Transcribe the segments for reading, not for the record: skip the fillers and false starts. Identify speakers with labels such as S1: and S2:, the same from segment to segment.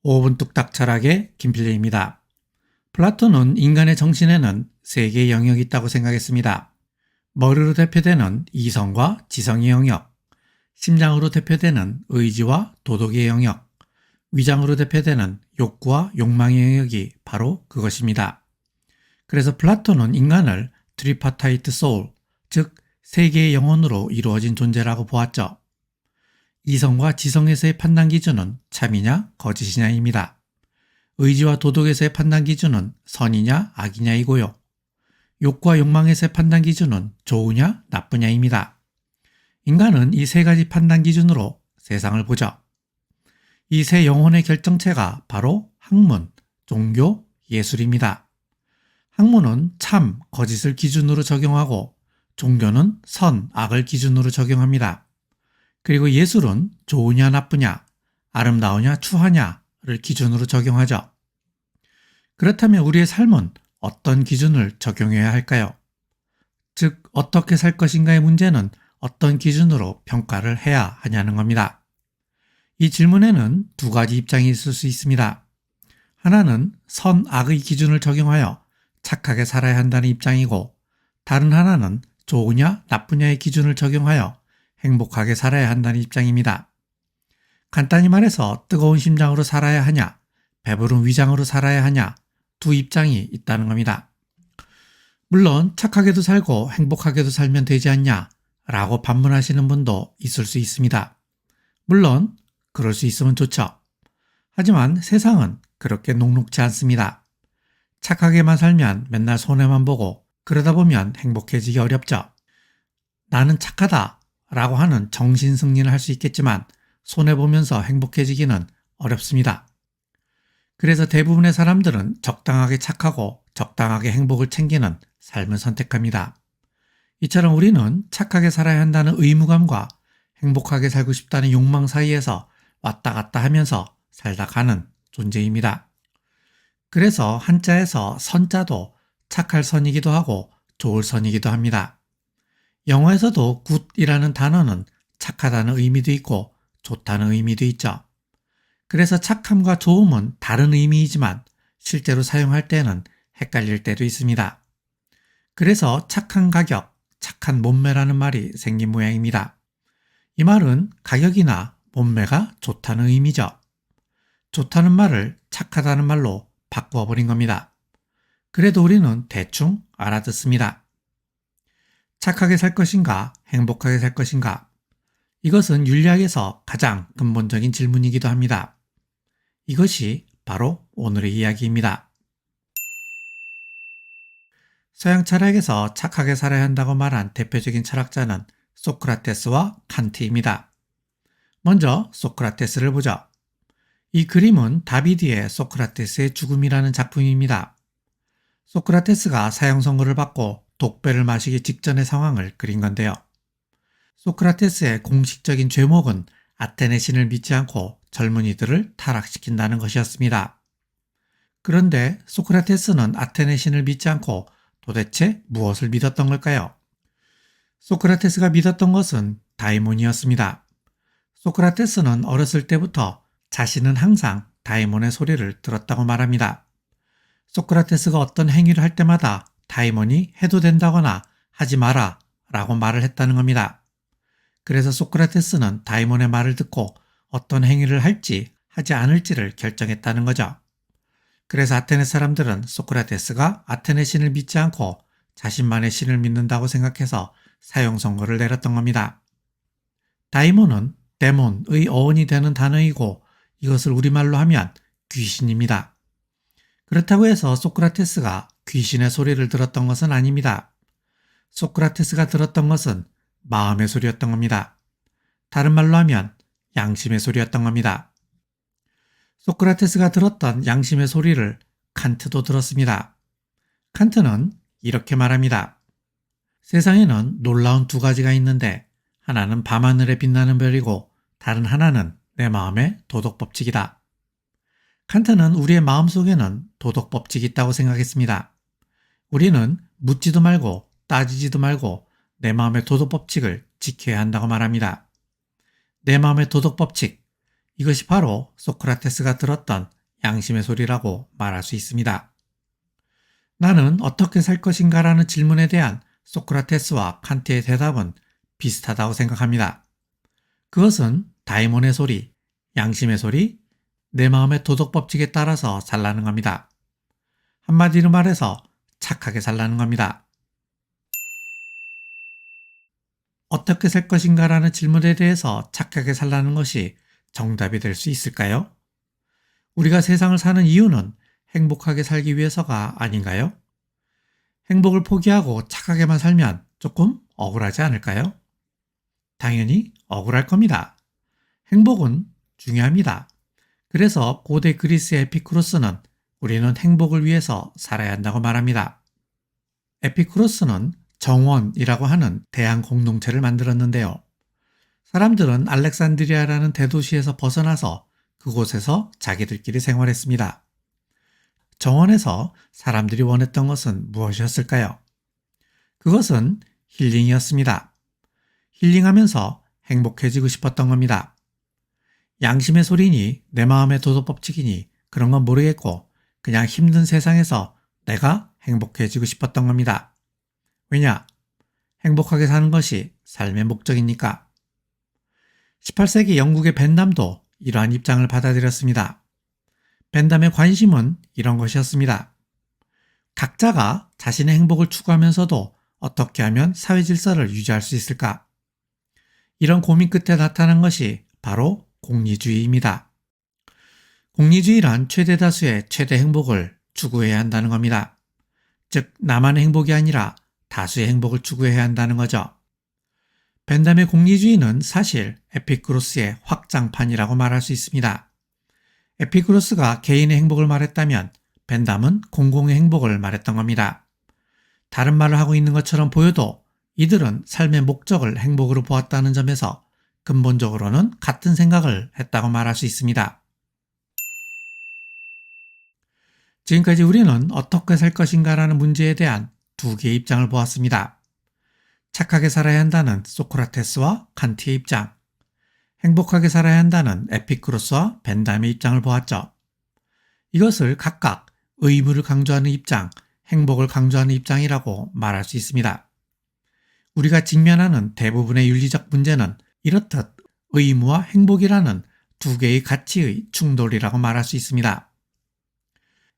S1: 5분 뚝딱 철학의 김필래입니다. 플라톤은 인간의 정신에는 세 개의 영역이 있다고 생각했습니다. 머리로 대표되는 이성과 지성의 영역, 심장으로 대표되는 의지와 도덕의 영역, 위장으로 대표되는 욕구와 욕망의 영역이 바로 그것입니다. 그래서 플라톤은 인간을 트리파타이트 소울, 즉 세 개의 영혼으로 이루어진 존재라고 보았죠. 이성과 지성에서의 판단 기준은 참이냐 거짓이냐입니다. 의지와 도덕에서의 판단 기준은 선이냐 악이냐이고요. 욕구와 욕망에서의 판단 기준은 좋으냐 나쁘냐입니다. 인간은 이 세 가지 판단 기준으로 세상을 보죠. 이 세 영혼의 결정체가 바로 학문, 종교, 예술입니다. 학문은 참, 거짓을 기준으로 적용하고 종교는 선, 악을 기준으로 적용합니다. 그리고 예술은 좋으냐 나쁘냐, 아름다우냐 추하냐를 기준으로 적용하죠. 그렇다면 우리의 삶은 어떤 기준을 적용해야 할까요? 즉, 어떻게 살 것인가의 문제는 어떤 기준으로 평가를 해야 하냐는 겁니다. 이 질문에는 두 가지 입장이 있을 수 있습니다. 하나는 선, 악의 기준을 적용하여 착하게 살아야 한다는 입장이고, 다른 하나는 좋으냐 나쁘냐의 기준을 적용하여 행복하게 살아야 한다는 입장입니다. 간단히 말해서 뜨거운 심장으로 살아야 하냐, 배부른 위장으로 살아야 하냐, 두 입장이 있다는 겁니다. 물론 착하게도 살고 행복하게도 살면 되지 않냐 라고 반문하시는 분도 있을 수 있습니다. 물론 그럴 수 있으면 좋죠. 하지만 세상은 그렇게 녹록지 않습니다. 착하게만 살면 맨날 손해만 보고 그러다 보면 행복해지기 어렵죠. 나는 착하다 라고 하는 정신승리는 할 수 있겠지만 손해보면서 행복해지기는 어렵습니다. 그래서 대부분의 사람들은 적당하게 착하고 적당하게 행복을 챙기는 삶을 선택합니다. 이처럼 우리는 착하게 살아야 한다는 의무감과 행복하게 살고 싶다는 욕망 사이에서 왔다 갔다 하면서 살다 가는 존재입니다. 그래서 한자에서 선자도 착할 선이기도 하고 좋을 선이기도 합니다. 영어에서도 굿이라는 단어는 착하다는 의미도 있고 좋다는 의미도 있죠. 그래서 착함과 좋음은 다른 의미이지만 실제로 사용할 때는 헷갈릴 때도 있습니다. 그래서 착한 가격, 착한 몸매라는 말이 생긴 모양입니다. 이 말은 가격이나 몸매가 좋다는 의미죠. 좋다는 말을 착하다는 말로 바꾸어 버린 겁니다. 그래도 우리는 대충 알아듣습니다. 착하게 살 것인가, 행복하게 살 것인가? 이것은 윤리학에서 가장 근본적인 질문이기도 합니다. 이것이 바로 오늘의 이야기입니다. 서양 철학에서 착하게 살아야 한다고 말한 대표적인 철학자는 소크라테스와 칸트입니다. 먼저 소크라테스를 보죠. 이 그림은 다비드의 소크라테스의 죽음이라는 작품입니다. 소크라테스가 사형 선고를 받고 독배를 마시기 직전의 상황을 그린 건데요. 소크라테스의 공식적인 죄목은 아테네 신을 믿지 않고 젊은이들을 타락시킨다는 것이었습니다. 그런데 소크라테스는 아테네 신을 믿지 않고 도대체 무엇을 믿었던 걸까요? 소크라테스가 믿었던 것은 다이몬이었습니다. 소크라테스는 어렸을 때부터 자신은 항상 다이몬의 소리를 들었다고 말합니다. 소크라테스가 어떤 행위를 할 때마다 다이몬이 해도 된다거나 하지 마라 라고 말을 했다는 겁니다. 그래서 소크라테스는 다이몬의 말을 듣고 어떤 행위를 할지 하지 않을지를 결정했다는 거죠. 그래서 아테네 사람들은 소크라테스가 아테네 신을 믿지 않고 자신만의 신을 믿는다고 생각해서 사형 선고를 내렸던 겁니다. 다이몬은 데몬의 어원이 되는 단어이고 이것을 우리말로 하면 귀신입니다. 그렇다고 해서 소크라테스가 귀신의 소리를 들었던 것은 아닙니다. 소크라테스가 들었던 것은 마음의 소리였던 겁니다. 다른 말로 하면 양심의 소리였던 겁니다. 소크라테스가 들었던 양심의 소리를 칸트도 들었습니다. 칸트는 이렇게 말합니다. 세상에는 놀라운 두 가지가 있는데 하나는 밤하늘에 빛나는 별이고 다른 하나는 내 마음의 도덕법칙이다. 칸트는 우리의 마음속에는 도덕법칙이 있다고 생각했습니다. 우리는 묻지도 말고 따지지도 말고 내 마음의 도덕법칙을 지켜야 한다고 말합니다. 내 마음의 도덕법칙, 이것이 바로 소크라테스가 들었던 양심의 소리라고 말할 수 있습니다. 나는 어떻게 살 것인가 라는 질문에 대한 소크라테스와 칸트의 대답은 비슷하다고 생각합니다. 그것은 다이몬의 소리, 양심의 소리, 내 마음의 도덕법칙에 따라서 살라는 겁니다. 한마디로 말해서 착하게 살라는 겁니다. 어떻게 살 것인가 라는 질문에 대해서 착하게 살라는 것이 정답이 될 수 있을까요? 우리가 세상을 사는 이유는 행복하게 살기 위해서가 아닌가요? 행복을 포기하고 착하게만 살면 조금 억울하지 않을까요? 당연히 억울할 겁니다. 행복은 중요합니다. 그래서 고대 그리스의 에피쿠로스는 우리는 행복을 위해서 살아야 한다고 말합니다. 에피쿠로스는 정원이라고 하는 대한 공동체를 만들었는데요. 사람들은 알렉산드리아라는 대도시에서 벗어나서 그곳에서 자기들끼리 생활했습니다. 정원에서 사람들이 원했던 것은 무엇이었을까요? 그것은 힐링이었습니다. 힐링하면서 행복해지고 싶었던 겁니다. 양심의 소리니 내 마음의 도덕법칙이니 그런 건 모르겠고 그냥 힘든 세상에서 내가 행복해지고 싶었던 겁니다. 왜냐? 행복하게 사는 것이 삶의 목적이니까. 18세기 영국의 벤담도 이러한 입장을 받아들였습니다. 벤담의 관심은 이런 것이었습니다. 각자가 자신의 행복을 추구하면서도 어떻게 하면 사회 질서를 유지할 수 있을까? 이런 고민 끝에 나타난 것이 바로 공리주의입니다. 공리주의란 최대 다수의 최대 행복을 추구해야 한다는 겁니다. 즉, 나만의 행복이 아니라 다수의 행복을 추구해야 한다는 거죠. 벤담의 공리주의는 사실 에피쿠로스의 확장판이라고 말할 수 있습니다. 에피쿠로스가 개인의 행복을 말했다면 벤담은 공공의 행복을 말했던 겁니다. 다른 말을 하고 있는 것처럼 보여도 이들은 삶의 목적을 행복으로 보았다는 점에서 근본적으로는 같은 생각을 했다고 말할 수 있습니다. 지금까지 우리는 어떻게 살 것인가라는 문제에 대한 두 개의 입장을 보았습니다. 착하게 살아야 한다는 소크라테스와 칸트의 입장, 행복하게 살아야 한다는 에피쿠로스와 벤담의 입장을 보았죠. 이것을 각각 의무를 강조하는 입장, 행복을 강조하는 입장이라고 말할 수 있습니다. 우리가 직면하는 대부분의 윤리적 문제는 이렇듯 의무와 행복이라는 두 개의 가치의 충돌이라고 말할 수 있습니다.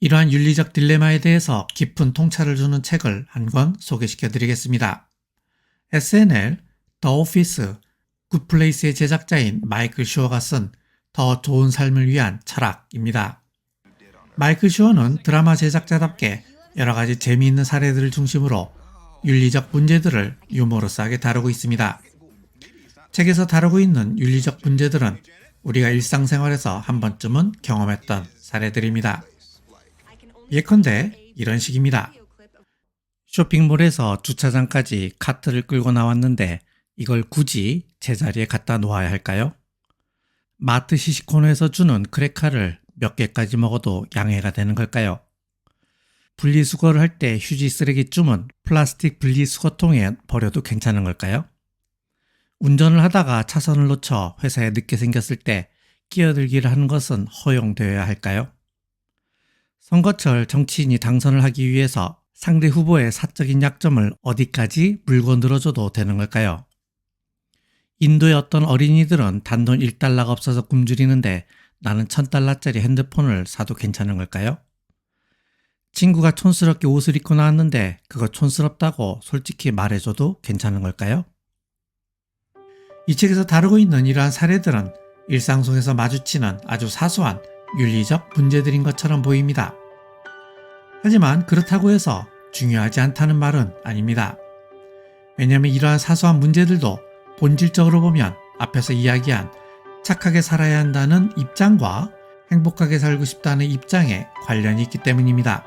S1: 이러한 윤리적 딜레마에 대해서 깊은 통찰을 주는 책을 한 권 소개시켜 드리겠습니다. SNL, The Office, Good Place의 제작자인 마이클 슈어가 쓴 더 좋은 삶을 위한 철학입니다. 마이클 슈어는 드라마 제작자답게 여러 가지 재미있는 사례들을 중심으로 윤리적 문제들을 유머러스하게 다루고 있습니다. 책에서 다루고 있는 윤리적 문제들은 우리가 일상생활에서 한 번쯤은 경험했던 사례들입니다. 예컨대 이런 식입니다. 쇼핑몰에서 주차장까지 카트를 끌고 나왔는데 이걸 굳이 제자리에 갖다 놓아야 할까요? 마트 시식코너에서 주는 크레카를 몇 개까지 먹어도 양해가 되는 걸까요? 분리수거를 할 때 휴지 쓰레기쯤은 플라스틱 분리수거통에 버려도 괜찮은 걸까요? 운전을 하다가 차선을 놓쳐 회사에 늦게 생겼을 때 끼어들기를 하는 것은 허용되어야 할까요? 선거철 정치인이 당선을 하기 위해서 상대 후보의 사적인 약점을 어디까지 물고 늘어줘도 되는 걸까요? 인도의 어떤 어린이들은 단돈 1달러가 없어서 굶주리는데 나는 1000달러짜리 핸드폰을 사도 괜찮은 걸까요? 친구가 촌스럽게 옷을 입고 나왔는데 그거 촌스럽다고 솔직히 말해줘도 괜찮은 걸까요? 이 책에서 다루고 있는 이러한 사례들은 일상 속에서 마주치는 아주 사소한 윤리적 문제들인 것처럼 보입니다. 하지만 그렇다고 해서 중요하지 않다는 말은 아닙니다. 왜냐하면 이러한 사소한 문제들도 본질적으로 보면 앞에서 이야기한 착하게 살아야 한다는 입장과 행복하게 살고 싶다는 입장에 관련이 있기 때문입니다.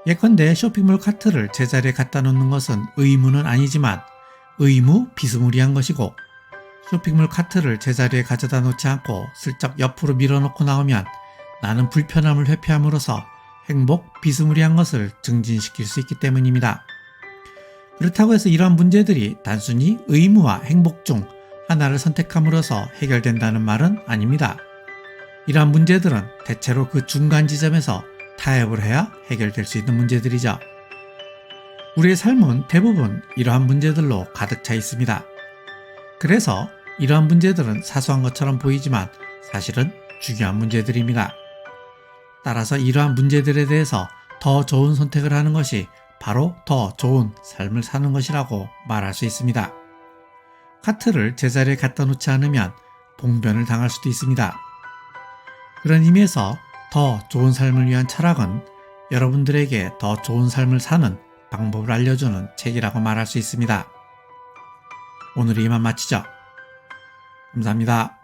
S1: 예컨대 쇼핑몰 카트를 제자리에 갖다 놓는 것은 의무는 아니지만 의무 비스무리한 것이고, 쇼핑몰 카트를 제자리에 가져다 놓지 않고 슬쩍 옆으로 밀어놓고 나오면 나는 불편함을 회피함으로써 행복 비스무리한 것을 증진시킬 수 있기 때문입니다. 그렇다고 해서 이러한 문제들이 단순히 의무와 행복 중 하나를 선택함으로써 해결된다는 말은 아닙니다. 이러한 문제들은 대체로 그 중간 지점에서 타협을 해야 해결될 수 있는 문제들이죠. 우리의 삶은 대부분 이러한 문제들로 가득 차 있습니다. 그래서 이러한 문제들은 사소한 것처럼 보이지만 사실은 중요한 문제들입니다. 따라서 이러한 문제들에 대해서 더 좋은 선택을 하는 것이 바로 더 좋은 삶을 사는 것이라고 말할 수 있습니다. 카트를 제자리에 갖다 놓지 않으면 봉변을 당할 수도 있습니다. 그런 의미에서 더 좋은 삶을 위한 철학은 여러분들에게 더 좋은 삶을 사는 방법을 알려주는 책이라고 말할 수 있습니다. 오늘 이만 마치죠. 감사합니다.